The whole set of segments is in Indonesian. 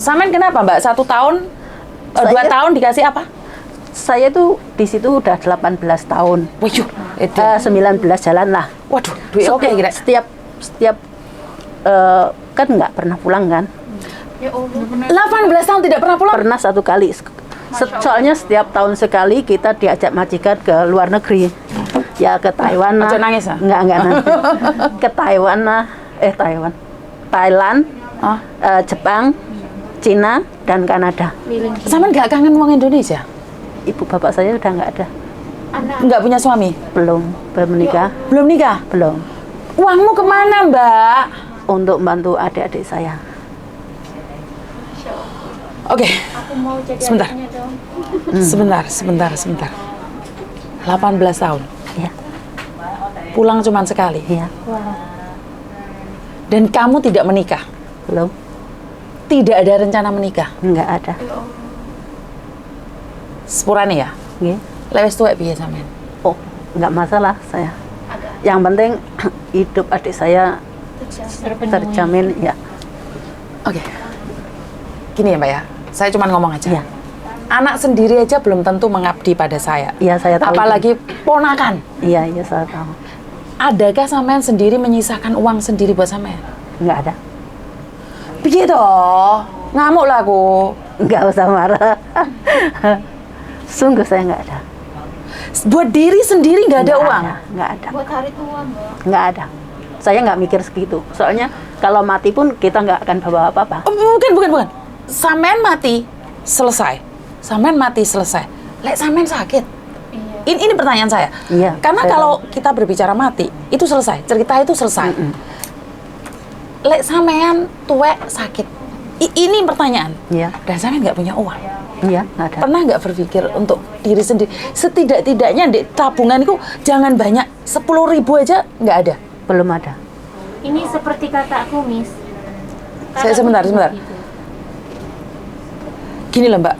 Samen kenapa Mbak? 1 tahun, 2 tahun dikasih apa? Saya tuh di situ udah 18 tahun. Waduh, 19 jalan lah. Waduh, duit oke kira. Setiap kan nggak pernah pulang kan? 18 tahun tidak pernah pulang? Pernah 1 kali. Soalnya setiap tahun sekali kita diajak majikan ke luar negeri. Ya ke Taiwan lah. Ojo nangis ah? Enggak nanti. Ke Taiwan lah. Thailand, Jepang, Cina, dan Kanada. Samen nggak kangen uang Indonesia? Ibu bapak saya udah nggak ada. Nggak punya suami? Belum menikah. Belum nikah? Belum. Uangmu kemana Mbak? Untuk membantu adik-adik saya. Oke, Aku mau jadi Sebentar. adiknya dong. sebentar. 18 tahun, Iya, pulang cuman sekali. iya. Dan kamu tidak menikah? Belum. Tidak ada rencana menikah? Nggak ada. Sepurane ya? Nggih. Lewes tuwek piye sampean? Oh, nggak masalah saya. Yang penting hidup adik saya terjamin ya. Oke. Gini ya Mbak ya, saya cuma ngomong aja. Iya. Anak sendiri aja belum tentu mengabdi pada saya. Iya, saya tahu. Apalagi ponakan. Iya, saya tahu. Adakah sampean sendiri menyisakan uang sendiri buat sampean? Nggak ada. Piye toh? Ngamuk lah aku. Nggak usah marah. Sungguh saya nggak ada. Buat diri sendiri nggak ada uang? Nggak ada. Buat hari tua, Mbak. Nggak ada. Saya nggak mikir segitu. Soalnya kalau mati pun kita nggak akan bawa apa-apa. Oh, bukan. Sampean mati, selesai. Sampean mati, selesai. Lek sampean sakit. Iya. Ini pertanyaan saya. Iya, Karena saya kalau kita berbicara mati, itu selesai. Cerita itu selesai. Lek sampean tuwek sakit. Ini pertanyaan. Iya. Dan sampean nggak punya uang. Iya, nggak ada. Pernah nggak berpikir untuk diri sendiri? Setidak-tidaknya di tabunganku jangan banyak, 10.000 aja nggak ada. Belum ada. Ini seperti kataku, Miss. Saya sebentar. Gini loh Mbak,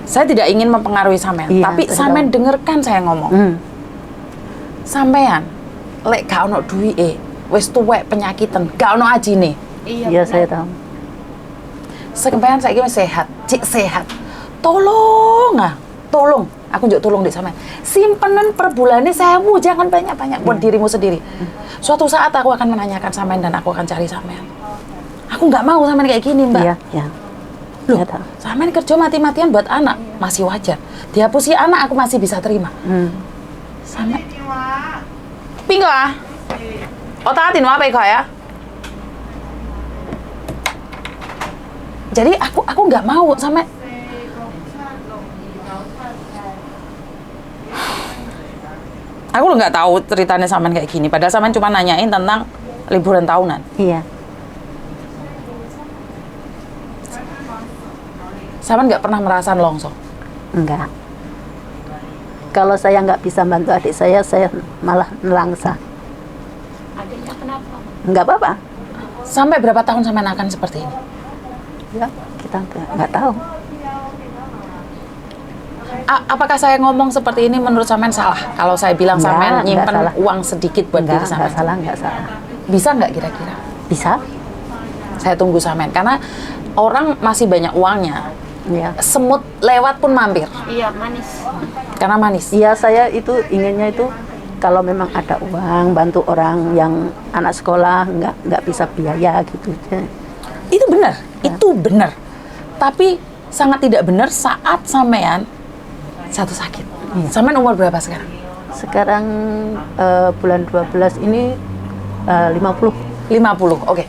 saya tidak ingin mempengaruhi sampean, Iya, tapi betul. sampean dengarkan saya ngomong. Sampean, lek gak ono duwike, wis tuwek penyakitan, gak ono ajine. Iya, saya tahu. Sampean saiki wis sehat, cik sehat. Tolong, aku njuk tolong dek sampean. Simpenan per bulannya 1.000, jangan banyak-banyak buat dirimu sendiri. Suatu saat aku akan menanyakan sampean dan aku akan cari sampean. Aku nggak mau sampean kayak gini, Mbak. Iya, iya. Loh, Saya tahu. sampean kerja mati-matian buat anak, masih wajar. Dihapusi anak aku masih bisa terima. Sampe Pinggo ah? Otatin apa ya? Jadi aku nggak mau sampe aku nggak tahu ceritanya sampean kayak gini. Padahal sampean cuma nanyain tentang liburan tahunan. Iya. Sampean nggak pernah merasa longso. Enggak. Kalau saya nggak bisa bantu adik saya malah nelangsa. Adiknya kenapa? Nggak apa-apa. Sampai berapa tahun sampean akan seperti ini? Ya, kita nggak tahu. Apakah saya ngomong seperti ini menurut sampean salah? Kalau saya bilang Enggak, sampean enggak nyimpen salah. uang sedikit buat diri Nggak sampean. salah, nggak salah. Bisa nggak kira-kira? Bisa? Saya tunggu sampean karena orang masih banyak uangnya. Iya. Semut lewat pun mampir Iya, manis. karena manis. Iya, saya itu inginnya itu kalau memang ada uang bantu orang yang anak sekolah nggak bisa biaya gitu. Itu benar, Ya. itu benar. Tapi sangat tidak benar saat sampean satu sakit. Iya. Sampean umur berapa sekarang? Sekarang bulan 12 ini 50. 50, oke.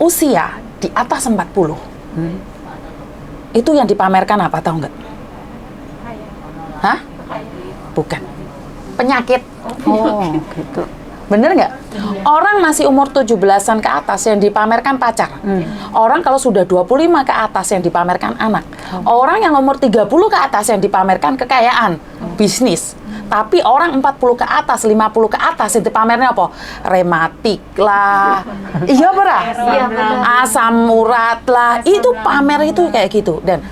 Usia di atas 40. Itu yang dipamerkan apa, tahu nggak? Hah? Bukan. Penyakit. Oh, gitu. Bener nggak? Orang masih umur 17-an ke atas yang dipamerkan pacar. Orang kalau sudah 25 ke atas yang dipamerkan anak. Orang yang umur 30 ke atas yang dipamerkan kekayaan, bisnis. Tapi orang 40 ke atas, 50 ke atas itu pamernya apa? Rematik lah. Iya benar. Iya, benar. Asam urat lah. Itu pamer itu kayak gitu. Dan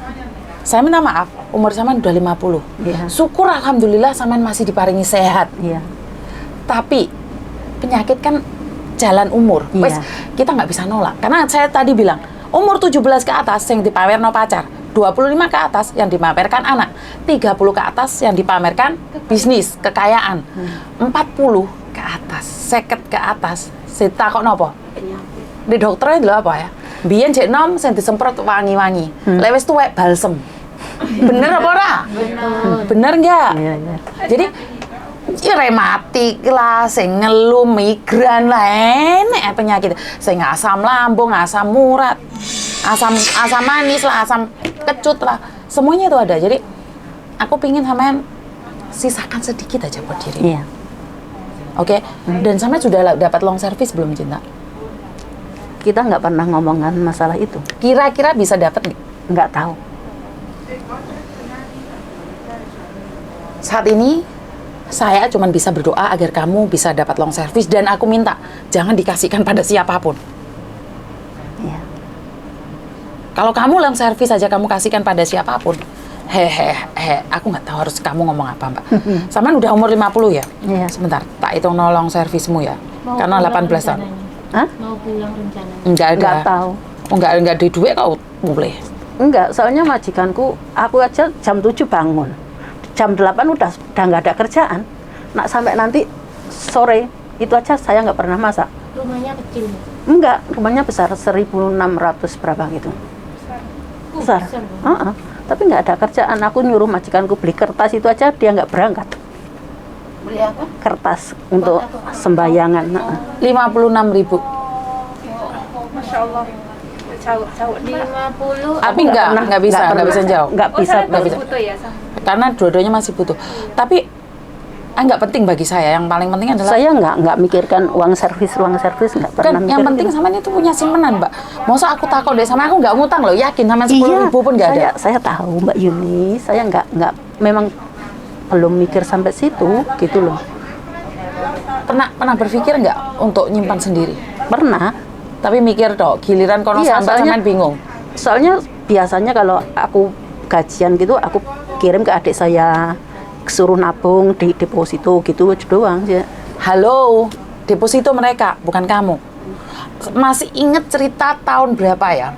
saya minta maaf, umur sampean udah 50. Iya. Syukur alhamdulillah sampean masih diparingi sehat. Iya. Tapi penyakit kan jalan umur. Iya. Wes, kita nggak bisa nolak. Karena saya tadi bilang, Umur 17 ke atas yang dipamerno pacar, 25 ke atas yang dipamerkan anak, 30 ke atas yang dipamerkan bisnis, kekayaan, 40 ke atas, 50 ke atas. Sita kok nopo? Di dokternya dulu apa ya? Biyen jek nom sing disemprot wangi-wangi. Lek wis tuwek balsem. Bener apa ora? Bener enggak? Iya, iya. Jadi rematik lah, sing ngeluh, migran lah, enek penyakit. Sing asam lambung, asam urat, asam manis lah, asam kecut lah. Semuanya itu ada. Jadi aku pingin sampean sisakan sedikit aja buat diri. Iya. Oke? Dan sampean sudah dapat long service belum, Cinta? Kita nggak pernah ngomongan masalah itu. Kira-kira bisa dapat nggak? Nggak tahu. Saat ini saya cuma bisa berdoa agar kamu bisa dapat long service, dan aku minta jangan dikasihkan pada siapapun. Iya. Kalau kamu long service aja kamu kasihkan pada siapapun, aku nggak tahu harus kamu ngomong apa, Mbak. Sampean udah umur 50 ya? Iya. Sebentar, tak hitung long servicemu ya. Karena 18 tahun. Hah? Mau pulang rencananya. Enggak. Tahu. Enggak di duit kau boleh. Enggak, soalnya majikanku, aku aja jam 7 bangun. Jam 8 udah nggak ada kerjaan. Nak sampai nanti sore, itu aja saya nggak pernah masak. Rumahnya kecil. Enggak, rumahnya besar, 1.600 berapa gitu. Besar. Besar, ya? Tapi nggak ada kerjaan. Aku nyuruh majikanku beli kertas itu aja, dia nggak berangkat. Beli apa? Kertas untuk sembayangan. 56.000. Masya Allah. Jauh nih. 50. Tapi nggak bisa jauh. Nggak bisa. nggak bisa. Butuh ya sama. Karena dua-duanya masih butuh. Tapi nggak penting bagi saya. Yang paling penting adalah Saya nggak mikirkan uang servis nggak pernah kan mikir. yang penting sama itu punya simpanan, Mbak. Masa aku takut deh sama aku nggak ngutang loh, yakin sama 10.000 pun nggak ada. Saya tahu Mbak Yuni, saya nggak memang belum mikir sampai situ gitu loh. Pernah berpikir nggak untuk nyimpan sendiri? Pernah. Tapi mikir dong, giliran kono Iya, sampai sampean bingung. Soalnya biasanya kalau aku gajian gitu, aku kirim ke adik saya, suruh nabung di deposito gitu doang ya. Halo, deposito mereka, bukan kamu. Masih inget cerita tahun berapa ya?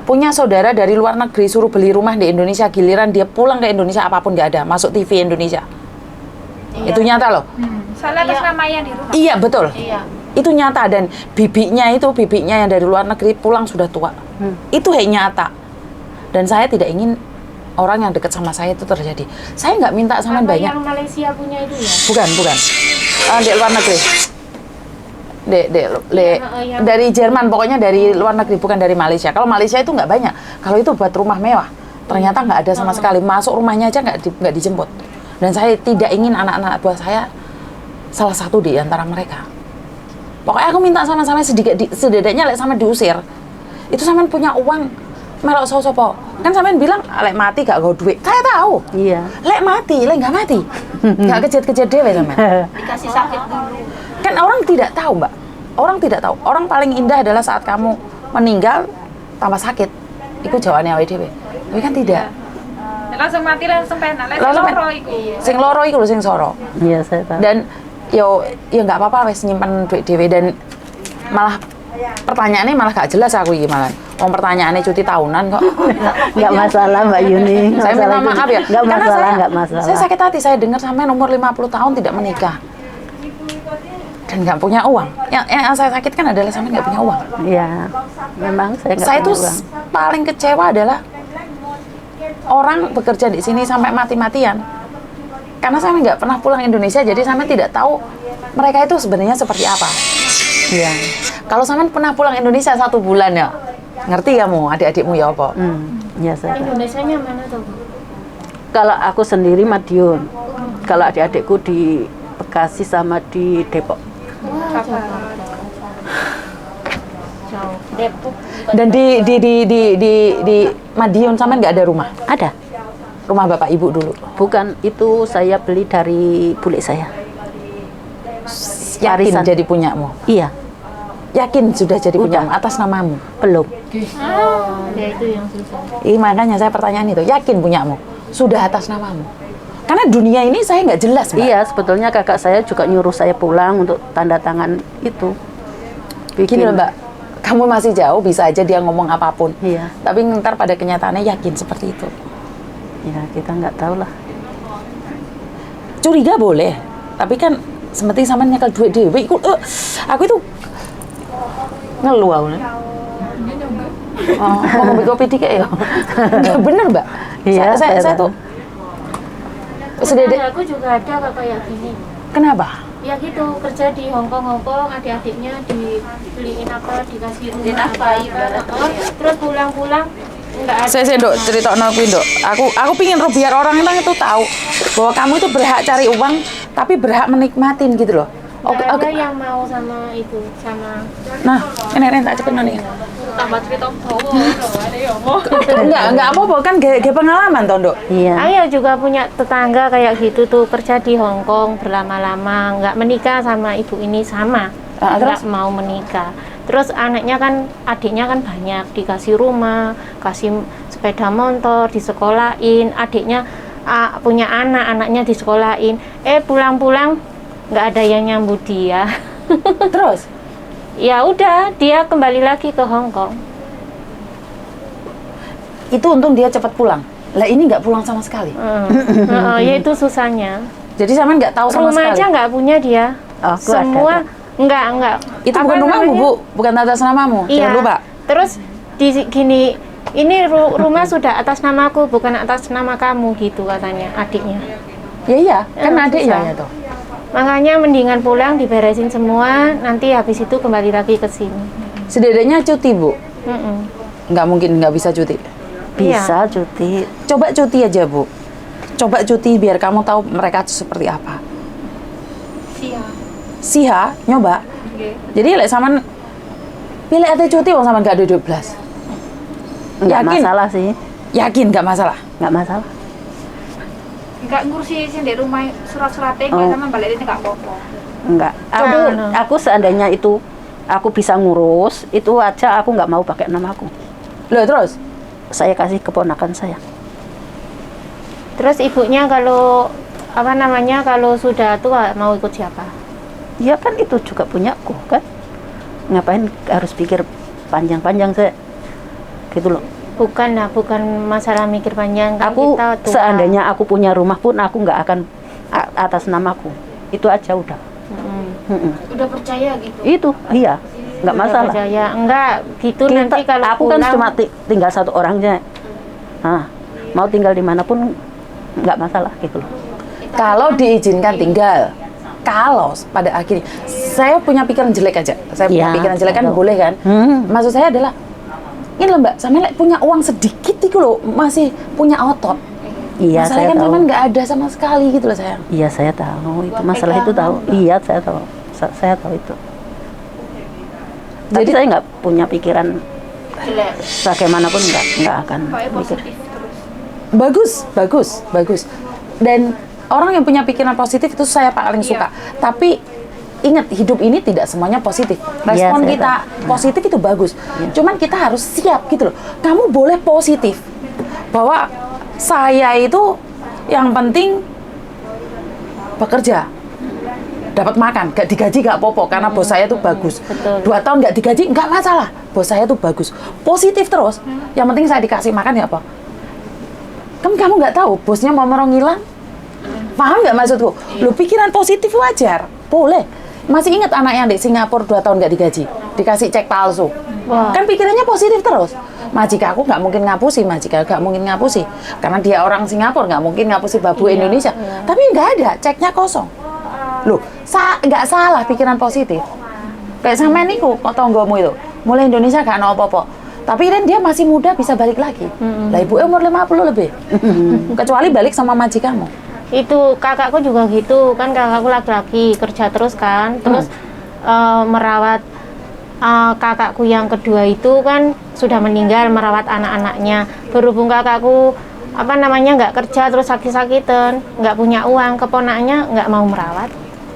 Punya saudara dari luar negeri suruh beli rumah di Indonesia, giliran dia pulang ke Indonesia apapun nggak ada, masuk TV Indonesia. Itu nyata loh. Soalnya atas namanya di rumah. Iya betul. Iya. Itu nyata, dan bibinya yang dari luar negeri pulang sudah tua. Itu nyata. Dan saya tidak ingin orang yang dekat sama saya itu terjadi. Saya nggak minta sama Apa banyak. yang Malaysia punya itu ya? Bukan. Di luar negeri. Yang- Dari Jerman, pokoknya dari luar negeri, bukan dari Malaysia. Kalau Malaysia itu nggak banyak. Kalau itu buat rumah mewah, ternyata nggak ada sama sekali. Masuk rumahnya aja nggak dijemput. Dan saya tidak ingin anak-anak buah saya salah satu di antara mereka. Pokoknya aku minta sama sedikitnya lek sama diusir. Itu sampean punya uang melok sopo. Kan sampean bilang lek mati gak go duit. Saya tahu. Iya. Lek nggak mati. Gak kejet-kejet dewe sampean. Dikasih sakit dulu. Kan orang tidak tahu, Mbak. Orang tidak tahu. Orang paling indah adalah saat kamu meninggal tambah sakit. Itu jawabannya awake dhewe. Tapi kan tidak. Langsung mati langsung penak. Langsung Langsung loro iku. Sing loro iku lho sing soro. Iya, saya tahu. Dan yo nggak apa-apa wes nyimpen duit dhewe, dan malah pertanyaannya malah gak jelas aku iki malah. Pertanyaannya cuti tahunan kok. Nggak masalah Mbak Yuni. Saya minta maaf ya. Nggak Karena masalah, nggak masalah. Saya sakit hati saya dengar sampai umur 50 tahun tidak menikah. Dan nggak punya uang. Yang saya sakitkan adalah sampai nggak punya uang. Iya, memang saya nggak Saya punya tuh uang. paling kecewa adalah orang bekerja di sini sampai mati-matian. Karena saya nggak pernah pulang Indonesia, jadi saya tidak tahu mereka itu sebenarnya seperti apa. Iya. Kalau sampean pernah pulang Indonesia 1 bulan ya, ngerti kamu adik-adikmu ya apa? Iya, saya tahu. Indonesianya mana tuh? Bu? Kalau aku sendiri Madiun. Kalau adik-adikku di Bekasi sama di Depok. Wah, jauh. Depok. Dan di Madiun sampean nggak ada rumah? Ada. Rumah bapak ibu dulu. Bukan, itu saya beli dari bule saya. Yakin Warisan. jadi punyamu? Iya, Yakin sudah jadi Udah. punyamu atas namamu? belum. Ya itu yang susah. Makanya saya pertanyaan itu, yakin punyamu? Sudah atas namamu? Karena dunia ini saya nggak jelas, Mbak. Iya, sebetulnya kakak saya juga nyuruh saya pulang untuk tanda tangan itu. Gini loh, Mbak. kamu masih jauh, bisa aja dia ngomong apapun. Iya. Tapi ntar pada kenyataannya yakin seperti itu. Ya kita nggak tahu lah. Curiga boleh, tapi kan sementing sama nyekel duit dewe. Aku itu ngeluh aku. Oh, mau ngopi kopi dikit ya? Nggak bener, Mbak. Iya, Saya tuh Tetanggaku juga ada kak kayak gini. kenapa? Ya gitu, kerja di Hongkong, adik-adiknya dibeliin apa, dikasih rumah apa, terus pulang-pulang nggak ada. Saya dok cerita aku dok. Aku pingin biar orang itu tahu bahwa kamu itu berhak cari uang, tapi berhak menikmatin gitu loh. Nggak ada yang mau sama itu, sama Nah, ini tak cepet nih. Tambah cerita bawa ada ya mau. Enggak apa-apa kan gaya pengalaman toh dok. Iya. Ayah juga punya tetangga kayak gitu tuh, kerja di Hongkong berlama-lama, nggak menikah sama ibu ini sama, Terus? nggak mau menikah. Terus adiknya kan banyak, dikasih rumah, kasih sepeda motor, disekolahin, adiknya punya anaknya disekolahin. Pulang-pulang nggak ada yang nyambut dia. Terus? Ya udah, dia kembali lagi ke Hongkong. Itu untung dia cepat pulang. Lah ini nggak pulang sama sekali. Ya itu susahnya. Jadi sama nggak tahu sama Rumah sekali. aja nggak punya dia. Aku Semua ada. enggak. Itu Apa bukan rumahmu namanya? bu, bukan atas namamu. Iya. Jangan lupa. Terus ini rumah sudah atas namaku, bukan atas nama kamu gitu katanya adiknya. Iya, kan adiknya susah. ya toh. Makanya mendingan pulang diberesin semua, nanti habis itu kembali lagi ke sini. Sedadanya cuti bu. Mm-mm. Nggak mungkin nggak bisa cuti. Bisa cuti. Coba cuti aja bu. Coba cuti biar kamu tahu mereka itu seperti apa. Siha, nyoba. Jadi lek saman pilih ate cuti wong saman gak ada 12. Nggak Yakin? masalah sih. Yakin nggak masalah. Nggak masalah. Enggak ngurusi sing di rumah surat-suratnya Oh. sama balik ini enggak apa-apa. Enggak. Aku seandainya itu aku bisa ngurus, itu aja aku nggak mau pakai nama aku. Loh terus? Saya kasih keponakan saya. Terus ibunya kalau kalau sudah tua mau ikut siapa? Ya kan itu juga punyaku kan. Ngapain harus pikir panjang-panjang saya. Gitu loh. Bukan masalah mikir panjang. Kan Aku kita tua. seandainya aku punya rumah pun aku nggak akan atas namaku. Itu aja udah. Mm-mm. Udah percaya gitu. Itu iya, nggak Udah masalah. percaya. Enggak, gitu nanti kalau aku kan pulang, cuma tinggal satu orangnya. Nah, mau tinggal dimanapun nggak masalah gitu loh. Kalau diizinkan tinggal. Kalau pada akhirnya saya punya pikiran jelek aja. Saya punya Ya, pikiran jelek kan tahu. boleh kan? Maksud saya adalah ini loh mbak, sama punya uang sedikit itu loh, masih punya otot. Iya, Masalahnya saya kan tahu. zaman nggak ada sama sekali gitu loh sayang. Iya, saya tahu itu masalah itu tahu. Iya, saya tahu. Saya tahu itu. Tapi Jadi- saya nggak punya pikiran bagaimanapun nggak akan Pokoknya mikir. positif terus. Bagus. Dan orang yang punya pikiran positif itu saya paling suka. Tapi ingat, hidup ini tidak semuanya positif. Respon saya kita tahu. positif itu bagus. Cuman kita harus siap gitu loh. Kamu boleh positif bahwa saya itu yang penting bekerja, dapat makan, gak digaji gak apa-apa karena bos saya tuh bagus. Betul. 2 tahun gak digaji nggak masalah, bos saya tuh bagus. Positif terus. Yang penting saya dikasih makan ya apa? Kan kamu nggak tahu bosnya mau ngilang. Paham nggak maksudku? Lu pikiran positif wajar, boleh. Masih ingat anak yang di Singapura 2 tahun nggak digaji, dikasih cek palsu. Wah. Kan pikirannya positif terus. Majika aku nggak mungkin ngapusi, majika nggak mungkin ngapusi, karena dia orang Singapura nggak mungkin ngapusi babu Indonesia. Tapi nggak ada, ceknya kosong. Loh, nggak salah pikiran positif. Kayak sama niku, kok tonggomu itu, mulai Indonesia nggak ada apa-apa. Tapi kan dia masih muda bisa balik lagi. Lah ibu umur 50 lebih. Kecuali balik sama majikamu. Itu kakakku juga gitu kan, kakakku laki-laki kerja terus kan, terus merawat kakakku yang kedua itu kan sudah meninggal, merawat anak-anaknya. Berhubung kakakku nggak kerja terus sakit-sakitan, nggak punya uang, keponaknya nggak mau merawat.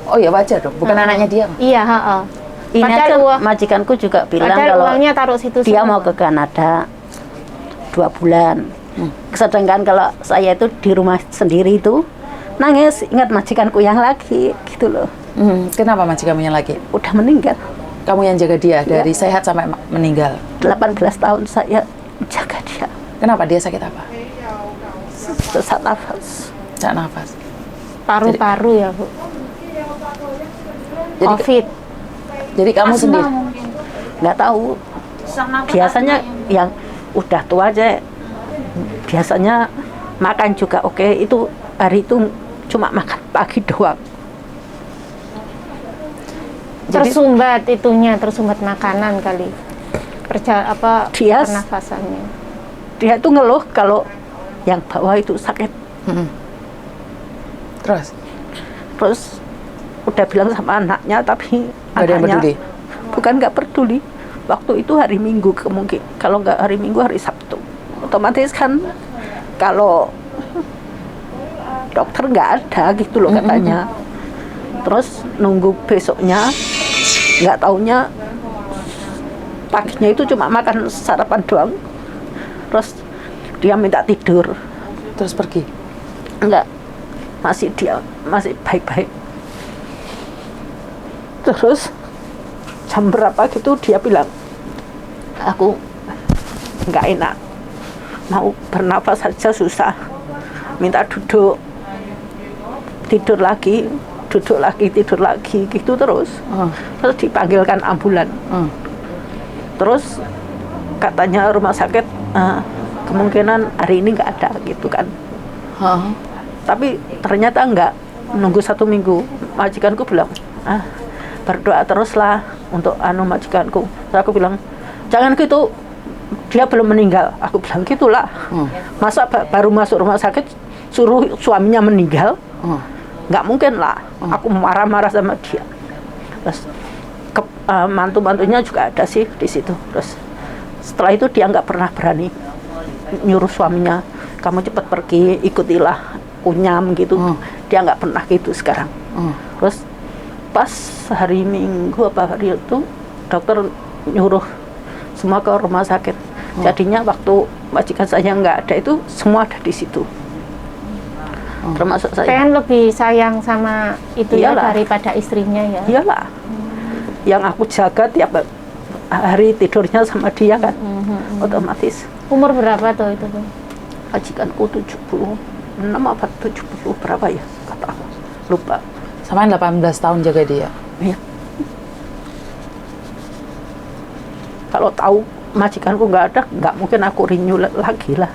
Oh ya wajar dong, bukan anaknya dia. Iya, heeh. Ini aja majikanku juga bilang Padahal kalau uangnya taruh situ dia semua. mau ke Kanada 2 bulan. Sedangkan kalau saya itu di rumah sendiri itu nangis, ingat majikanku yang lagi gitu loh. Kenapa majikamu yang lagi? Udah meninggal. Kamu yang jaga dia dari sehat sampai meninggal. 18 tahun saya jaga dia. Kenapa dia sakit apa? Sesak nafas. Sesak nafas. Paru-paru ya, Bu. Jadi, COVID. jadi kamu Asma sendiri. mungkin. Nggak tahu. Sama Biasanya yang udah tua aja, biasanya makan juga oke. Itu hari itu cuma makan pagi doang. Jadi Tersumbat makanan kali. Dia- Pernafasannya. dia itu ngeluh kalau yang bawah itu sakit. Terus? Terus udah bilang sama anaknya, tapi Nggak ada yang anaknya peduli? bukan nggak peduli. Waktu itu hari Minggu kemungkinan, kalau nggak hari Minggu hari Sabtu. Otomatis kan kalau dokter nggak ada gitu loh katanya. Terus nunggu besoknya, nggak taunya paginya itu cuma makan sarapan doang. Terus dia minta tidur. Terus pergi? Enggak, dia masih baik-baik. Terus jam berapa gitu dia bilang, aku nggak enak, mau bernafas saja susah, minta duduk, tidur lagi, duduk lagi, tidur lagi, gitu terus. Terus dipanggilkan ambulan. Terus katanya rumah sakit kemungkinan hari ini nggak ada gitu kan. Tapi ternyata enggak, nunggu 1 minggu. Majikanku bilang, berdoa teruslah untuk majikanku. Terus aku bilang, jangan gitu, dia belum meninggal. Aku bilang gitulah. Masa baru masuk rumah sakit suruh suaminya meninggal? Nggak mungkin lah. Aku marah-marah sama dia. Terus mantu-mantunya juga ada sih di situ. Terus setelah itu dia nggak pernah berani nyuruh suaminya, kamu cepat pergi, ikutilah kunyam gitu. Dia nggak pernah gitu sekarang. Terus pas hari Minggu apa hari itu dokter nyuruh semua ke rumah sakit. Jadinya waktu majikan saya nggak ada itu semua ada di situ. Termasuk saya. Pengen lebih sayang sama itu Iyalah. ya daripada istrinya ya. Iyalah. Yang aku jaga tiap hari tidurnya sama dia kan. Otomatis. Umur berapa tuh itu, Bu? Majikanku 76 apa 70 berapa ya? Kata aku. Lupa. Sama 18 tahun jaga dia. Iya. Kalau tahu majikanku nggak ada, nggak mungkin aku renew lagi lah.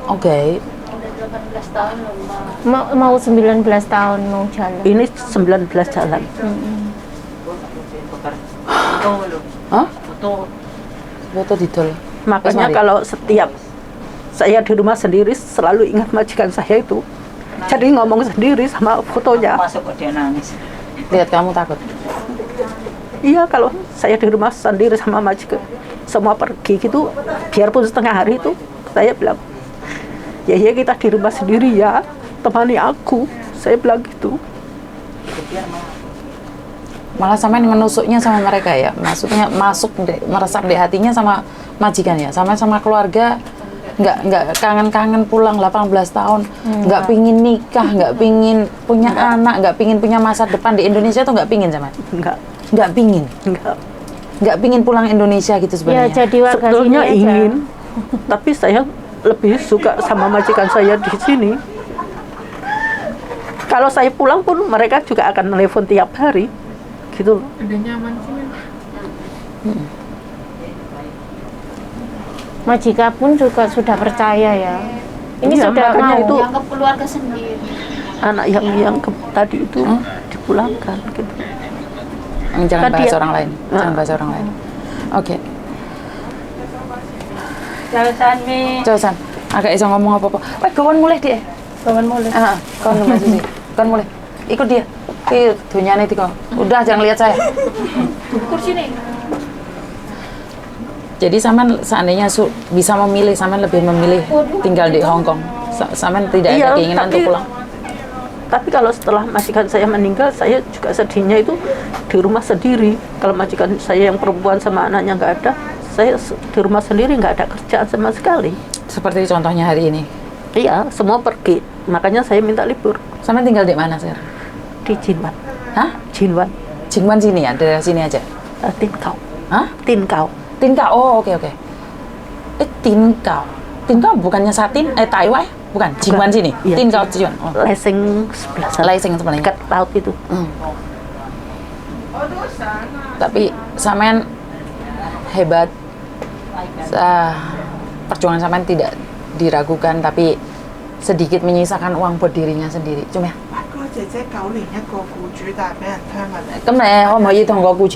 Oke. Mau 19 tahun mau jalan. Ini 19 jalan. Hah? Foto didol. Makanya Mari. kalau setiap saya di rumah sendiri selalu ingat majikan saya itu. Jadi ngomong sendiri sama fotonya. Masuk kok dia nangis. Lihat kamu takut. Iya, kalau saya di rumah sendiri sama majikan, semua pergi gitu, biarpun setengah hari itu, saya bilang, ya kita di rumah sendiri ya, temani aku. Saya bilang gitu. Malah sampai menusuknya sama mereka ya, maksudnya meresap di hatinya sama majikan ya, sama keluarga. Nggak kangen-kangen pulang 18 tahun, nggak pingin nikah, nggak pingin punya anak, nggak pingin punya masa depan di Indonesia tuh nggak pingin sama? Nggak pingin, nggak pingin pulang Indonesia gitu Ya sebenarnya. jadi warga sini Sebetulnya aja. ingin, tapi saya lebih suka sama majikan saya di sini. Kalau saya pulang pun mereka juga akan telepon tiap hari, gitu. Udah nyaman sih. Majikan pun juga sudah percaya ya. Ini Iya, sudah makanya mau. itu Yang ke keluarga sendiri. anak yang tadi itu dipulangkan, gitu. Jangan Kan bahas dia- orang lain, jangan bahas orang lain. Oke. Jauh-san, agak iso ngomong apa-apa. Weh, kawan mulai dia. Kawan mulai. Kawan mulai sini. Kawan mulai. Ikut dia. Ki dunyane iki kok. Udah jangan lihat saya. Kursi nih. Jadi Saman seandainya bisa memilih, Saman lebih memilih tinggal di Hong Kong. Saman tidak ada Iya, keinginan untuk pulang. Tapi kalau setelah majikan saya meninggal, saya juga sedihnya itu di rumah sendiri. Kalau majikan saya yang perempuan sama anaknya nggak ada, saya di rumah sendiri nggak ada kerjaan sama sekali. Seperti contohnya hari ini. Iya, semua pergi. Makanya saya minta libur Saman tinggal di mana sekarang? di Jinwan. Hah? Jinwan. Jingwan sini ya, daerah sini aja. Tinkau. Hah? Tinkau. Tinkau. Oh, oke. Tinkau. Tinkau bukannya Satin? Taiwan? Bukan. Jingwan sini. Iya, Tinkau Jingwan. Oh. Leseng sebelah sana. Leseng sebenarnya. Dekat laut itu. Tapi sampean hebat. Perjuangan sampean tidak diragukan, tapi sedikit menyisakan uang buat dirinya sendiri. Cuma ya. 哥姐姐901個僱主，但係俾人 terminate。咁你可唔可以同個僱主